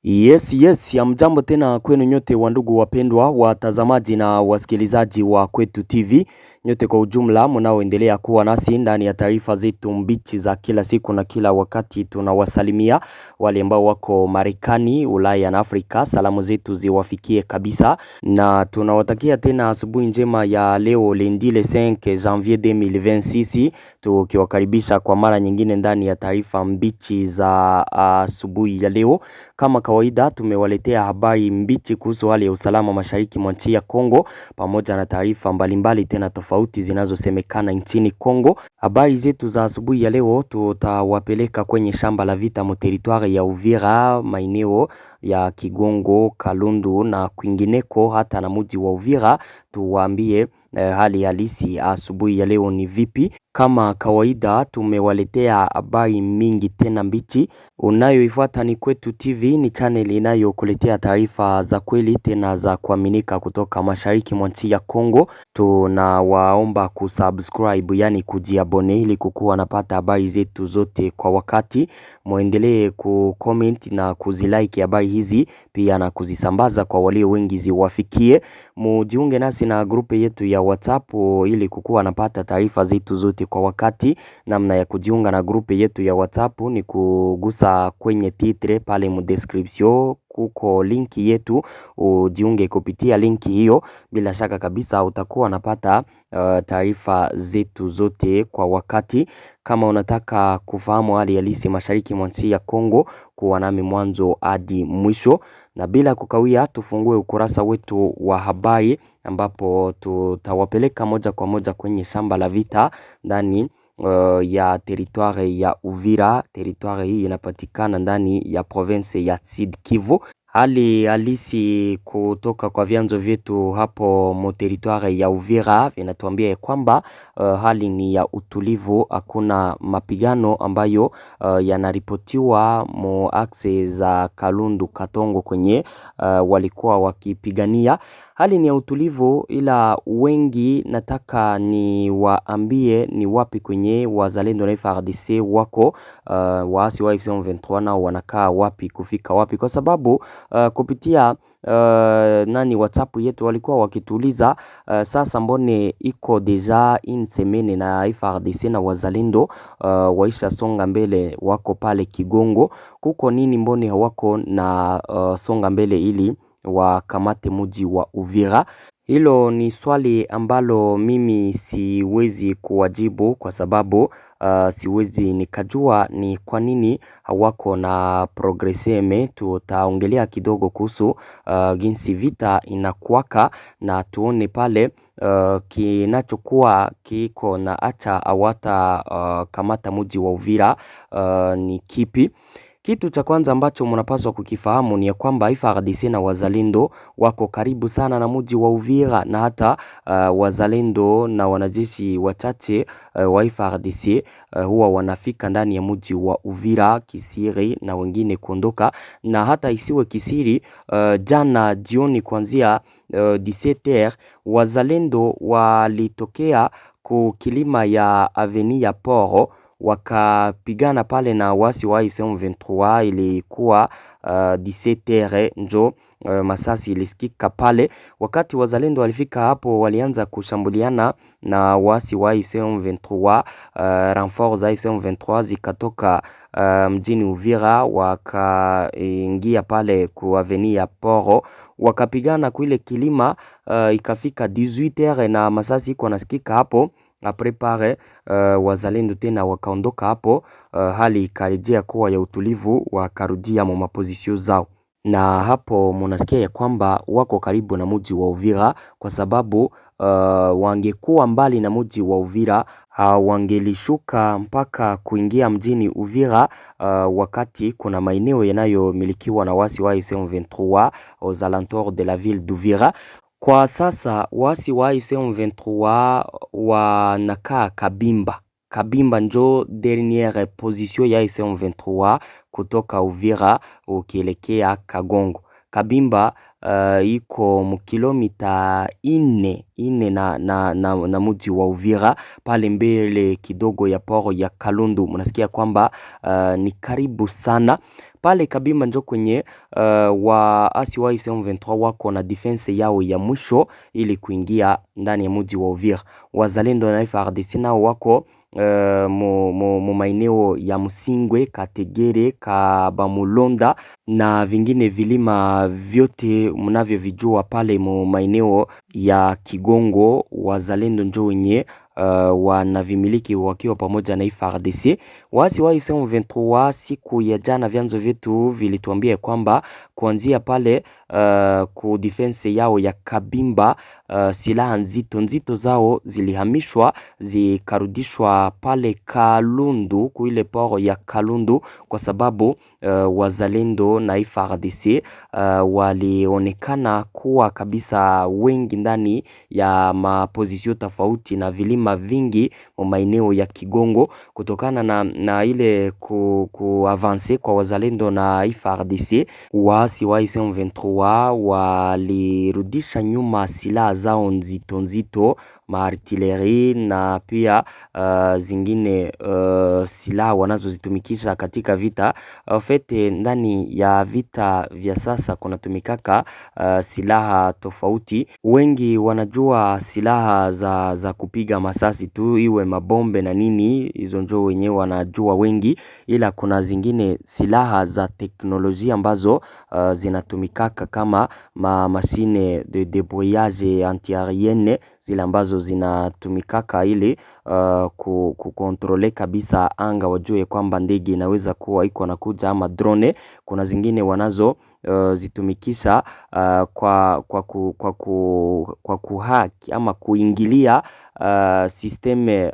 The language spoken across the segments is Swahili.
Yes, ya mjambo tena kwenu nyote wandugu wapendwa, watazamaji na wasikilizaji wa Kwetu TV. Nyote kwa ujumla mnaoendelea kuwa nasi ndani ya taarifa zetu mbichi za kila siku na kila wakati. Tunawasalimia wale ambao wako Marekani, Ulaya na Afrika. Salamu zetu ziwafikie kabisa. Na tunawatakia tena asubuhi njema ya leo lundi le 5 janvier 2026. Tukiwakaribisha kwa mara nyingine ndani ya taarifa mbichi za asubuhi ya leo. Kama kawaida tumewaletea habari mbichi kuhusu hali ya usalama mashariki mwa nchi ya Kongo pamoja na taarifa mbalimbali tena tofauti zinazosemekana nchini Kongo. Habari zetu za asubuhi ya leo tutawapeleka kwenye shamba la vita mu territoire ya Uvira, maeneo ya Kigongo, Kalundu na kwingineko hata na mji wa Uvira. Tuwaambie hali halisi asubuhi ya leo ni vipi. Kama kawaida tumewaletea habari mingi tena mbichi. Unayoifuata ni Kwetu TV, ni channel inayokuletea taarifa za kweli tena za kuaminika kutoka mashariki mwa nchi ya Kongo. Tunawaomba kusubscribe, yani kujiabone, ili kukuwa napata habari zetu zote kwa wakati. Muendelee kucomment na kuzilike habari hizi pia na kuzisambaza kwa walio wengi ziwafikie. Mujiunge nasi na grupe yetu ya WhatsApp ili kukuwa napata taarifa zetu zote kwa wakati. Namna ya kujiunga na grupe yetu ya WhatsApp ni kugusa kwenye titre pale mu description, kuko linki yetu, ujiunge kupitia linki hiyo. Bila shaka kabisa utakuwa napata taarifa zetu zote kwa wakati. Kama unataka kufahamu hali halisi mashariki mwa nchi ya Kongo, kuwa nami mwanzo hadi mwisho. Na bila kukawia tufungue ukurasa wetu wa habari ambapo tutawapeleka moja kwa moja kwenye shamba la vita ndani ya territoire ya Uvira. Territoire hii inapatikana ndani ya province ya Sud Kivu. Hali halisi kutoka kwa vyanzo vyetu hapo mu territoire ya Uvira vinatuambia kwamba hali ni ya utulivu, hakuna mapigano ambayo yanaripotiwa mu axe za Kalundu Katongo kwenye walikuwa wakipigania. Hali ni ya utulivu, ila wengi nataka ni waambie ni wapi kwenye wazalendo na FARDC wako, waasi wa M23 nao wanakaa wapi, kufika wapi, kwa sababu kupitia WhatsApp yetu walikuwa wakituuliza sasa mbone iko deja in semene na FARDC na wazalendo waisha songa mbele, wako pale Kigongo, kuko nini mbone hawako na songa mbele ili wakamate mji wa Uvira? Hilo ni swali ambalo mimi siwezi kuwajibu kwa sababu siwezi nikajua ni kwa nini hawako na progreseme. Tutaongelea kidogo kuhusu jinsi vita inakuwaka na tuone pale kinachokuwa kiko na acha awata kamata mji wa Uvira ni kipi. Kitu cha kwanza ambacho mnapaswa kukifahamu ni ya kwamba FARDC na wazalendo wako karibu sana na mji wa Uvira, na hata wazalendo na wanajeshi wachache wa FARDC huwa wanafika ndani ya mji wa Uvira kisiri na wengine kuondoka. Na hata isiwe kisiri, jana jioni kuanzia 17h wazalendo walitokea kukilima ya Avenue ya Poro, wakapigana pale na wasi wa M23. Ilikuwa 17h njo masasi ilisikika pale. Wakati wazalendo walifika hapo, walianza kushambuliana na wasi wa M23. Renfort za M23 zikatoka mjini Uvira wakaingia pale ku Avenue ya Poro, wakapigana kuile kilima. Ikafika 18h na masasi iko nasikika hapo. Aprepare wazalendo tena wakaondoka hapo, hali ikarejea kuwa ya utulivu, wakarudia mu mapozisio zao. Na hapo munasikia ya kwamba wako karibu na mji wa Uvira, kwa sababu wangekuwa mbali na mji wa Uvira wangelishuka mpaka kuingia mjini Uvira wakati kuna maeneo yanayomilikiwa na wasi wa M23 aux alentours de la ville d'Uvira. Kwa sasa wasi wa M23 wanakaa Kabimba. Kabimba njo dernière position ya M23 kutoka Uvira ukielekea Kagongo. Kabimba iko mkilomita 4 na mji wa Uvira, pale mbele kidogo ya poro ya Kalundu. Mnasikia kwamba ni karibu sana. Pale Kabimba njo kwenye waasi wa AFC M23 wako na defense yao ya mwisho ili kuingia ndani ya mji wa Uvira. Wazalendo na FARDC nao wako mu maeneo ya Msingwe, Kategere, Kabamulonda na vingine vilima vyote mnavyovijua pale mu maeneo ya Kigongo. Wazalendo njo wenye wanavimiliki wakiwa pamoja na FARDC. Waasi wa AFC M23 siku ya jana, vyanzo vyetu vilituambia kwamba kuanzia pale ku defense yao ya Kabimba silaha nzito zao zilihamishwa zikarudishwa pale Kalundu, kuile poro ya Kalundu, kwa sababu wazalendo na FARDC walionekana kuwa kabisa wengi ndani ya mapozisio tofauti na vilima vingi mu maeneo ya Kigongo. Kutokana na ile kuavance kwa wazalendo na FARDC, waasi wa AFC M23 walirudisha nyuma silaha zao nzito, maartileri na pia zingine silaha wanazozitumikisha katika vita. Fete ndani ya vita vya sasa kunatumikaka silaha tofauti. Wengi wanajua silaha za kupiga masasi tu, iwe mabombe na nini, hizo njo wenyewe wanajua wengi, ila kuna zingine silaha za teknolojia ambazo zinatumikaka kama mashine de débrouillage antiaérienne, zile ambazo zinatumikaka ili kukontrole kabisa anga, wajue kwamba ndege inaweza kuwa iko nakuja ama drone. Kuna zingine wanazo zitumikisha kwa kuhaki ama kuingilia systeme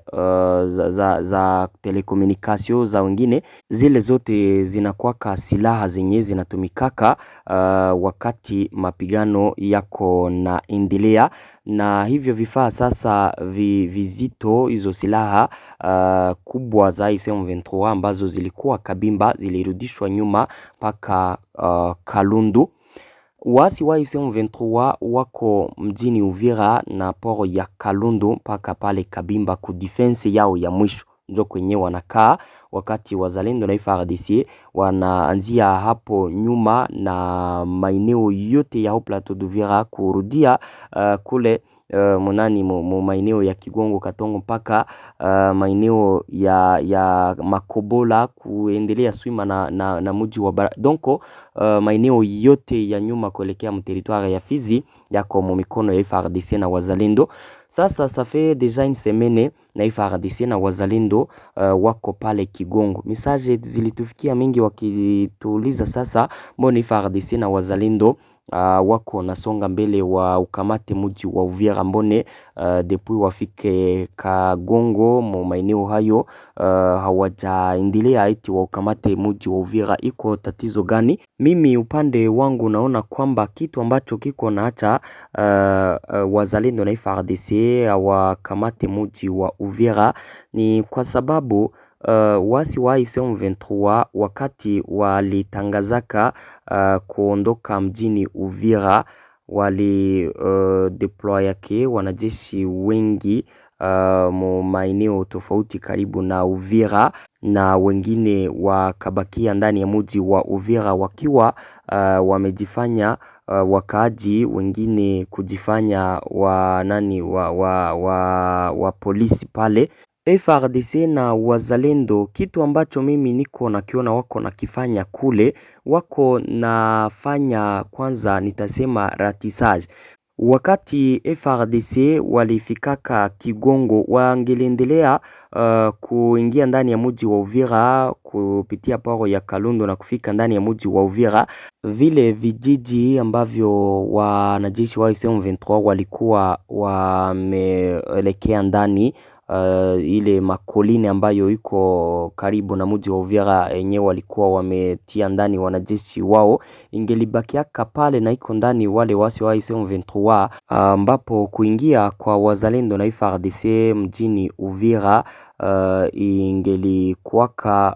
za telekomunikasio za wengine. Zile zote zinakuwaka silaha zenye zinatumikaka wakati mapigano yako na endelea, na hivyo vifaa sasa vizito, hizo silaha kubwa za AFC M23 ambazo zilikuwa Kabimba zilirudishwa nyuma paka Kalundu. Waasi wa AFC M23 wako mjini Uvira na poro ya Kalundu mpaka pale Kabimba ku defense yao ya mwisho njo kwenye wanakaa, wakati wazalendo na FARDC wanaanzia hapo nyuma na maeneo yote ya Plateau d'Uvira kurudia kule monani mu maeneo ya Kigongo, Katongo mpaka maeneo ya Makobola kuendelea swima na mji wa Donko. Maeneo yote ya nyuma kuelekea mteritoire ya Fizi yako mu mikono ya FARDC na wazalendo. Sasa ça fait déjà une semaine na FARDC na wazalendo wako pale Kigongo. Message zilitufikia mingi wakituuliza sasa mbona FARDC na wazalendo wako nasonga mbele wa ukamate mji wa Uvira, mbone depuis wafike Kagongo mu maeneo hayo hawajaendelea eti wa ukamate mji wa Uvira, iko tatizo gani? Mimi upande wangu naona kwamba kitu ambacho kiko naacha wazalendo na FARDC wakamate mji wa Uvira ni kwa sababu wasi wa AFC M23 wakati walitangazaka kuondoka mjini Uvira, wali deployake wanajeshi wengi mu maeneo tofauti karibu na Uvira, na wengine wakabakia ndani ya mji wa Uvira wakiwa wamejifanya wakaaji, wengine kujifanya wa polisi pale. FARDC na wazalendo, kitu ambacho mimi niko nakiona wako nakifanya kule, wako nafanya kwanza nitasema ratissage. Wakati FARDC walifikaka Kigongo, wangeliendelea kuingia ndani ya mji wa Uvira kupitia poro ya Kalundu na kufika ndani ya mji wa Uvira. Vile vijiji ambavyo wanajeshi wa AFC M23 walikuwa wameelekea ndani, ile makolini ambayo iko karibu na mji wa Uvira yenyewe walikuwa wametia ndani wanajeshi wao, ingelibakiaka pale na iko ndani wale wasi wa AFC M23, ambapo kuingia kwa wazalendo na FARDC mjini Uvira ingelikuwaka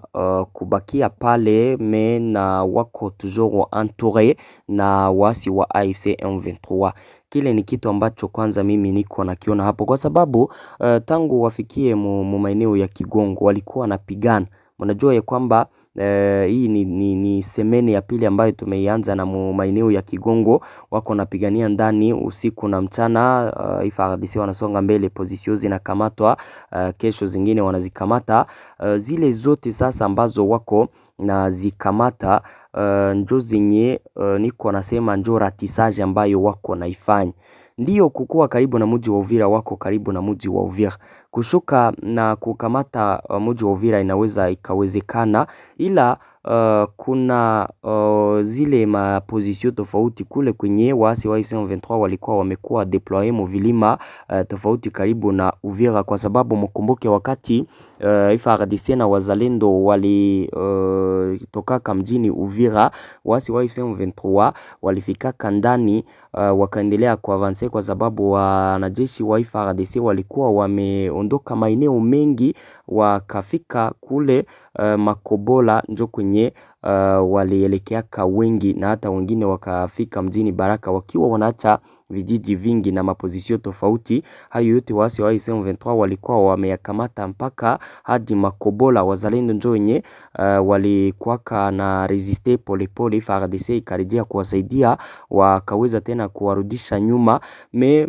kubakia pale na wako toujours entouré na wasi wa AFC M23. Kile ni kitu ambacho kwanza mimi niko nakiona hapo, kwa sababu tangu wafikie mu maeneo ya Kigongo walikuwa napigana. Mnajua ya kwamba Hii ni semene ya pili ambayo tumeianza na maeneo ya Kigongo, wako napigania ndani usiku na mchana. FARDC wanasonga mbele, position zinakamatwa, kesho zingine wanazikamata. Zile zote sasa ambazo wako na zikamata, njo zenye niko nasema njo ratisage ambayo wako naifanya. Ndiyo kukua karibu na mji wa Uvira, wako karibu na mji wa Uvira. Kushuka na kukamata mji wa Uvira inaweza ikawezekana, ila kuna zile mapozisio tofauti kule kwenye waasi wa M23 walikuwa wamekuwa deploye movilima tofauti karibu na Uvira, kwa sababu mkumbuke wakati FARDC na wazalendo wali tokaka mjini Uvira, waasi wa M23 walifika ndani, wakaendelea kuavanse kwa sababu wanajeshi wa FARDC walikuwa wameondoka maeneo mengi, wakafika kule Makobola njo kwenye walielekeaka wengi, na hata wengine wakafika mjini Baraka wakiwa wanaacha vijiji vingi na mapozisio tofauti. Hayo yote waasi wa M23 walikuwa wameyakamata mpaka hadi Makobola. Wazalendo njo wenye walikuwaka na resiste polepole, FARDC ikarejea kuwasaidia, wakaweza tena kuwarudisha nyuma.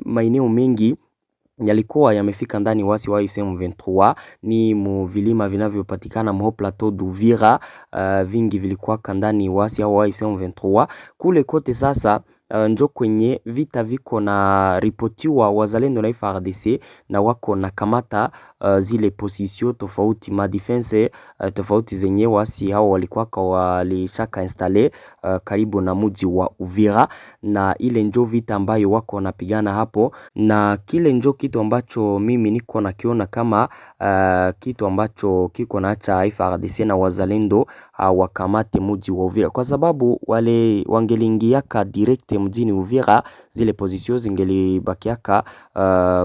Maeneo mengi yalikuwa yamefika ndani waasi wa M23, ni vilima vinavyopatikana mho plateau d'Uvira, vingi vilikuwa ndani waasi wa M23 kule kote. Sasa njo kwenye vita viko na ripotiwa wazalendo na FARDC, na wako na kamata zile position tofauti, ma defense tofauti zenye wasi hao walikuwa walishaka installe karibu na mji wa Uvira, na ile njo vita ambayo wako napigana hapo. Na kile njo kitu ambacho mimi niko nakiona kama kitu ambacho kiko naacha FARDC na wazalendo wakamate mji wa Uvira, kwa sababu wale wangeliingiaka direct mjini Uvira, zile position zingelibakiaka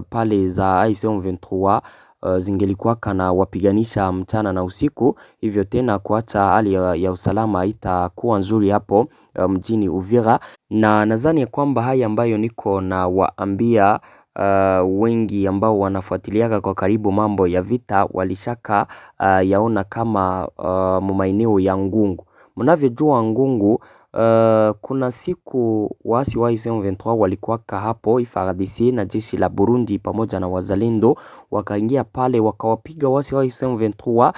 pale za M23 zingelikuwa na wapiganisha mchana na usiku, hivyo tena kuacha hali ya usalama itakuwa nzuri hapo mjini Uvira. Na nadhani ya kwamba haya ambayo niko na waambia wengi ambao wanafuatiliaka kwa karibu mambo ya vita walishaka yaona kama maeneo ya Ngungu. Mnavyojua Ngungu, kuna siku waasi wa M23 walikuwaka hapo, FARDC na jeshi la Burundi pamoja na wazalendo wakaingia pale, wakawapiga waasi wa M23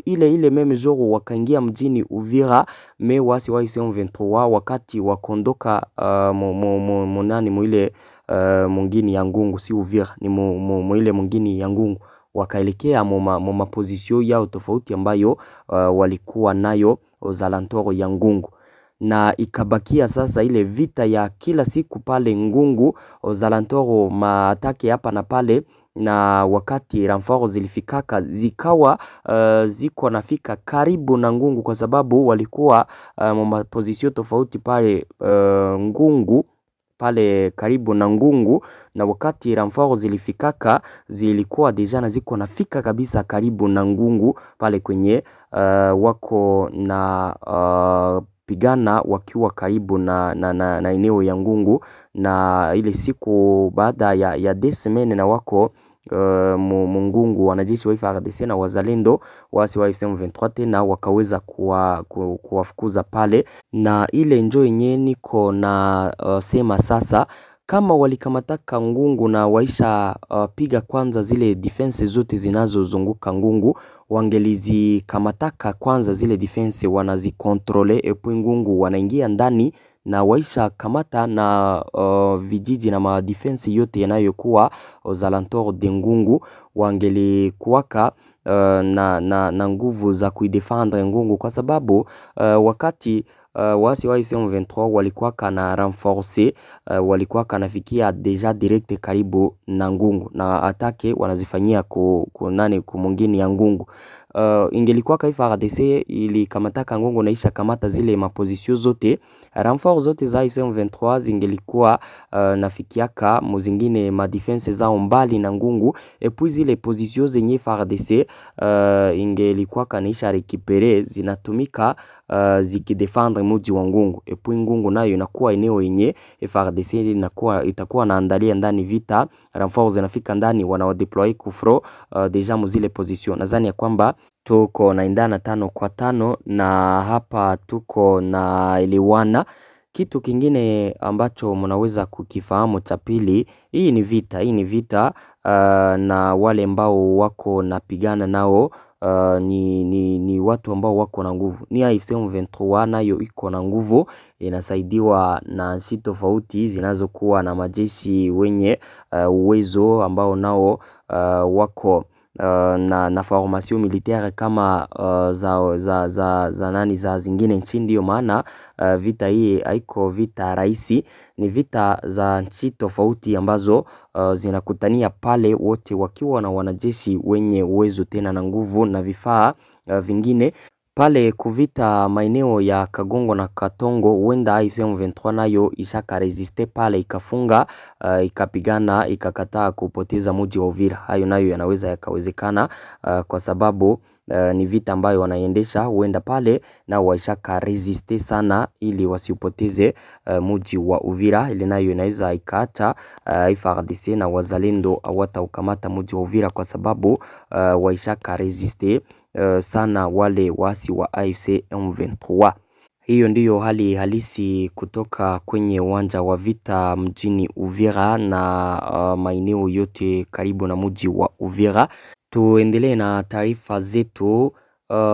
ile meme jour wakaingia mjini Uvira. Waasi wa M23 wakati wakondoka monani mwile mwingine ya Ngungu, si Uvira, ni mwile mwingine ya Ngungu, wakaelekea moma position yao tofauti ambayo walikuwa nayo uzalantoro ya Ngungu, na ikabakia sasa ile vita ya kila siku pale Ngungu, uzalantoro maatake hapa na pale. Na wakati renfort zilifikaka zikawa ziko nafika karibu na Ngungu, kwa sababu walikuwa moma position tofauti pale Ngungu, pale karibu na Ngungu, na wakati renfort zilifikaka zilikuwa deja na ziko nafika kabisa karibu na Ngungu pale kwenye wako na pigana wakiwa karibu na eneo ya Ngungu. Na ile siku baada ya desemene na wako Mungungu, wanajeshi wa FARDC na wazalendo waasi wa M23 tena wakaweza kuwafukuza pale. Na ile njo yenye niko na sema sasa, kama walikamataka Ngungu na waisha piga kwanza zile defense zote zinazozunguka Ngungu, wangelizikamataka kwanza zile defense wanazikontrole, epu Ngungu wanaingia ndani na waisha kamata na vijiji na madefense yote yanayokuwa aux alentours de Ngungu, wangelikuwaka na nguvu za kuidefendre Ngungu, kwa sababu wakati waasi wa M23 walikuwa na renforcer, walikuwa nafikia deja direct karibu na Ngungu, na atake wanazifanyia kumungini ya Ngungu. Ingelikuwa FARDC ilikamataka Ngungu na isha kamata zile maposition zote, renfort zote za M23 zingelikuwa nafikiaka muzingine madefense zao mbali na Ngungu, epuis zile position zenye FARDC ingelikuwa kanisha rekipere zinatumika zikidefendre muji wa Ngungu, epuis Ngungu nayo inakuwa eneo yenye FARDC itakuwa naandalia ndani vita, renfort zinafika ndani wanawadeploy kufro deja muzile position. Nadhani ya kwamba tuko naendana 5-5 na hapa tuko na eliwana. Kitu kingine ambacho mnaweza kukifahamu cha pili, hii ni vita na wale ambao wako napigana nao ni watu ambao wako na nguvu. Ni AFC M23 nayo iko na nguvu, inasaidiwa na nchi tofauti zinazokuwa na majeshi wenye uwezo ambao nao wako na formation militaire kama za zingine nchi. Ndio maana vita hii haiko vita rahisi, ni vita za nchi tofauti ambazo zinakutania pale, wote wakiwa na wanajeshi wenye uwezo tena na nguvu na vifaa vingine pale kuvita maeneo ya Kagongo na Katongo. Huenda AFC M23 nayo ishaka resiste pale, ikafunga ikapigana, ikakataa kupoteza mji wa Uvira. Hayo nayo yanaweza yakawezekana kwa sababu ni vita ambayo wanaendesha, huenda pale na waishaka resiste sana ili wasipoteze mji wa Uvira. Ile nayo inaweza ikaacha FARDC na wazalendo hawataukamata mji wa Uvira kwa sababu waishaka resiste sana wale wasi wa AFC M23. Hiyo ndiyo hali halisi kutoka kwenye uwanja wa vita mjini Uvira na maeneo yote karibu na mji wa Uvira. Tuendelee na taarifa zetu.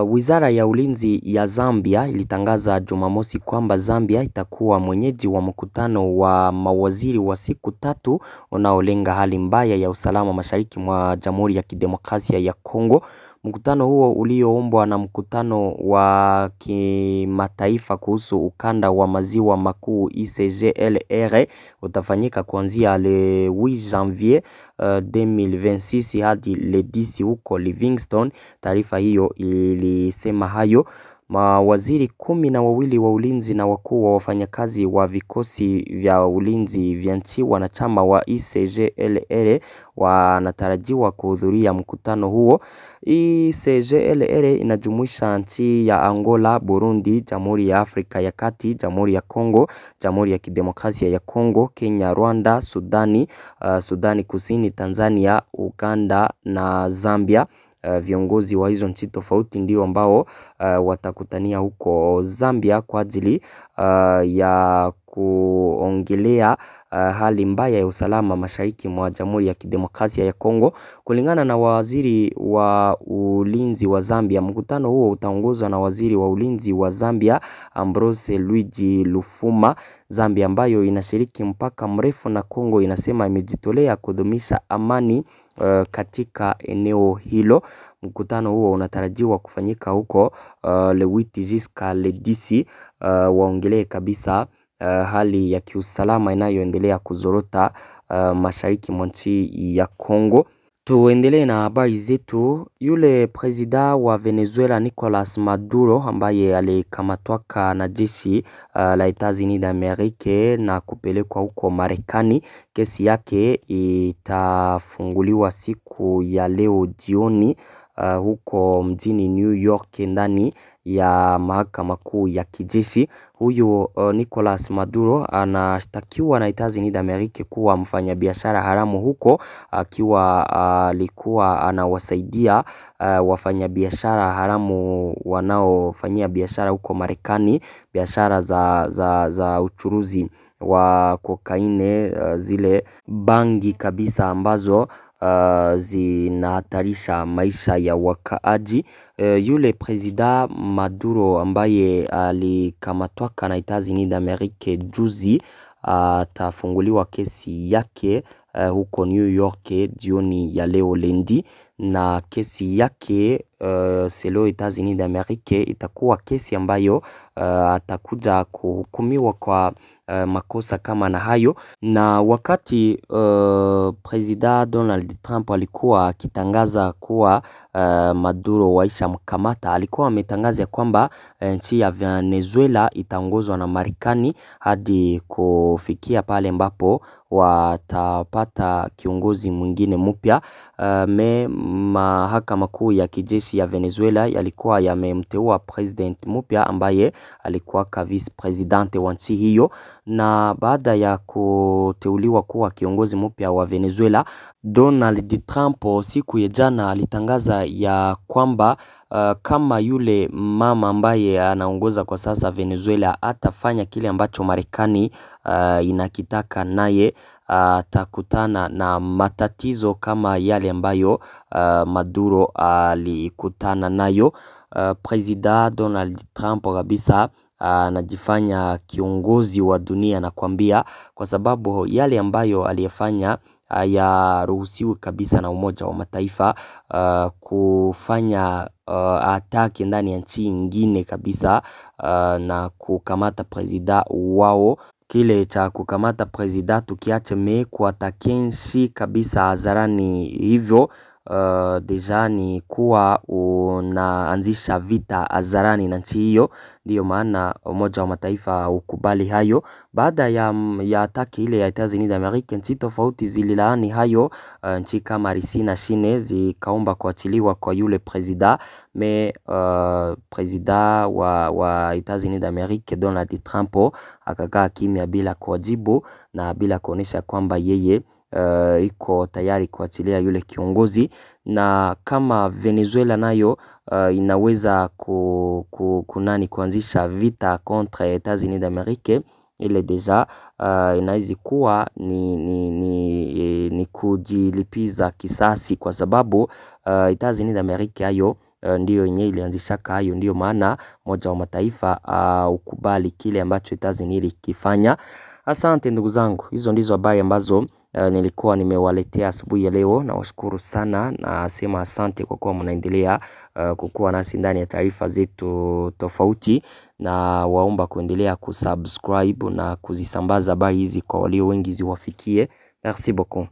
Wizara ya ulinzi ya Zambia ilitangaza Jumamosi kwamba Zambia itakuwa mwenyeji wa mkutano wa mawaziri wa siku 3 unaolenga hali mbaya ya usalama mashariki mwa Jamhuri ya Kidemokrasia ya Kongo. Mkutano huo ulioombwa na mkutano wa kimataifa kuhusu ukanda wa maziwa makuu ICGLR utafanyika kuanzia le 8 janvier 2026 hadi le 10 huko Livingstone. Taarifa hiyo ilisema hayo mawaziri 12 wa ulinzi na wakuu wa wafanyakazi wa vikosi vya ulinzi vya nchi wanachama wa ICGLR wanatarajiwa kuhudhuria mkutano huo. ICGLR inajumuisha nchi ya Angola, Burundi, Jamhuri ya Afrika ya Kati, Jamhuri ya Kongo, Jamhuri ya Kidemokrasia ya Kongo, Kenya, Rwanda, Sudani Kusini, Tanzania, Uganda na Zambia. Viongozi wa hizo nchi tofauti ndio ambao watakutania huko Zambia kwa ajili ya kuongelea hali mbaya ya usalama mashariki mwa Jamhuri ya Kidemokrasia ya Kongo. Kulingana na waziri wa ulinzi wa Zambia, mkutano huo utaongozwa na waziri wa ulinzi wa Zambia Ambrose Luigi Lufuma. Zambia ambayo inashiriki mpaka mrefu na Kongo inasema imejitolea kudumisha amani katika eneo hilo. Mkutano huo unatarajiwa kufanyika huko le 8 jusqu'à le 10 waongelee kabisa hali ya kiusalama inayoendelea kuzorota mashariki mwa nchi ya Kongo. Tuendelee na habari zetu. Yule presida wa Venezuela Nicolas Maduro ambaye alikamatwaka na jeshi la Etats-Unis d'Amerique na kupelekwa huko Marekani, kesi yake itafunguliwa siku ya leo jioni huko mjini New York ndani ya mahakama kuu ya kijeshi. Huyu Nicolas Maduro anashtakiwa na Etats-Unis d'Amerique kuwa mfanyabiashara haramu huko, akiwa alikuwa anawasaidia wafanyabiashara haramu wanaofanyia biashara huko Marekani, biashara za uchuruzi wa kokaine, zile bangi kabisa ambazo zinahatarisha maisha ya wakaaji. Yule presida Maduro ambaye alikamatwaka na Etats-Unis d'Amerique juzi atafunguliwa kesi yake huko New York jioni ya leo lendi, na kesi yake selo Etats-Unis d'Amerique itakuwa kesi ambayo atakuja kuhukumiwa kwa makosa kama na hayo. Na wakati presida Donald Trump alikuwa akitangaza kuwa Maduro waisha mkamata, alikuwa ametangaza kwamba nchi ya Venezuela itaongozwa na Marekani hadi kufikia pale ambapo watapata kiongozi mwingine mpya. Mahakama kuu ya kijeshi ya Venezuela yalikuwa yamemteua president mpya ambaye alikuwa vice president wa nchi hiyo, na baada ya kuteuliwa kuwa kiongozi mpya wa Venezuela, Donald Trump siku ya jana alitangaza ya kwamba kama yule mama ambaye anaongoza kwa sasa Venezuela atafanya kile ambacho Marekani inakitaka, naye atakutana na matatizo kama yale ambayo Maduro alikutana nayo. President Donald Trump kabisa anajifanya kiongozi wa dunia na kuambia, kwa sababu yale ambayo aliyefanya hayaruhusiwi kabisa na Umoja wa Mataifa kufanya ataki ndani ya nchi nyingine kabisa na kukamata president wao. Kile cha kukamata president tukiache kuatake nchi kabisa hadharani hivyo, deja ni kuwa unaanzisha vita hadharani na nchi hiyo. Ndiyo maana Umoja wa Mataifa ukubali hayo. Baada ya ataki ile ya Etats-Unis d'Amerique, nchi tofauti zililaani hayo. Nchi kama Russia na China zikaomba kuachiliwa kwa yule president. President wa Etats-Unis d'Amerique Donald Trump akakaa kimya bila kuwajibu na bila kuonesha kwamba yeye iko tayari kuachilia yule kiongozi. Na kama Venezuela nayo inaweza kuanzisha vita kontra Etats-Unis d'Amerique, ile deja inaweza kuwa ni kujilipiza kisasi, kwa sababu Etats-Unis d'Amerique hayo ndiyo yenyewe ilianzishaka hayo. Ndiyo maana Umoja wa Mataifa ukubali kile ambacho Etats-Unis ilikifanya. Asante ndugu zangu, hizo ndizo habari ambazo nilikuwa nimewaletea asubuhi ya leo. Na washukuru sana na sema asante kwa kuwa mnaendelea kukuwa nasi ndani ya taarifa zetu tofauti, na waomba kuendelea kusubscribe na kuzisambaza habari hizi kwa walio wengi ziwafikie. Merci beaucoup.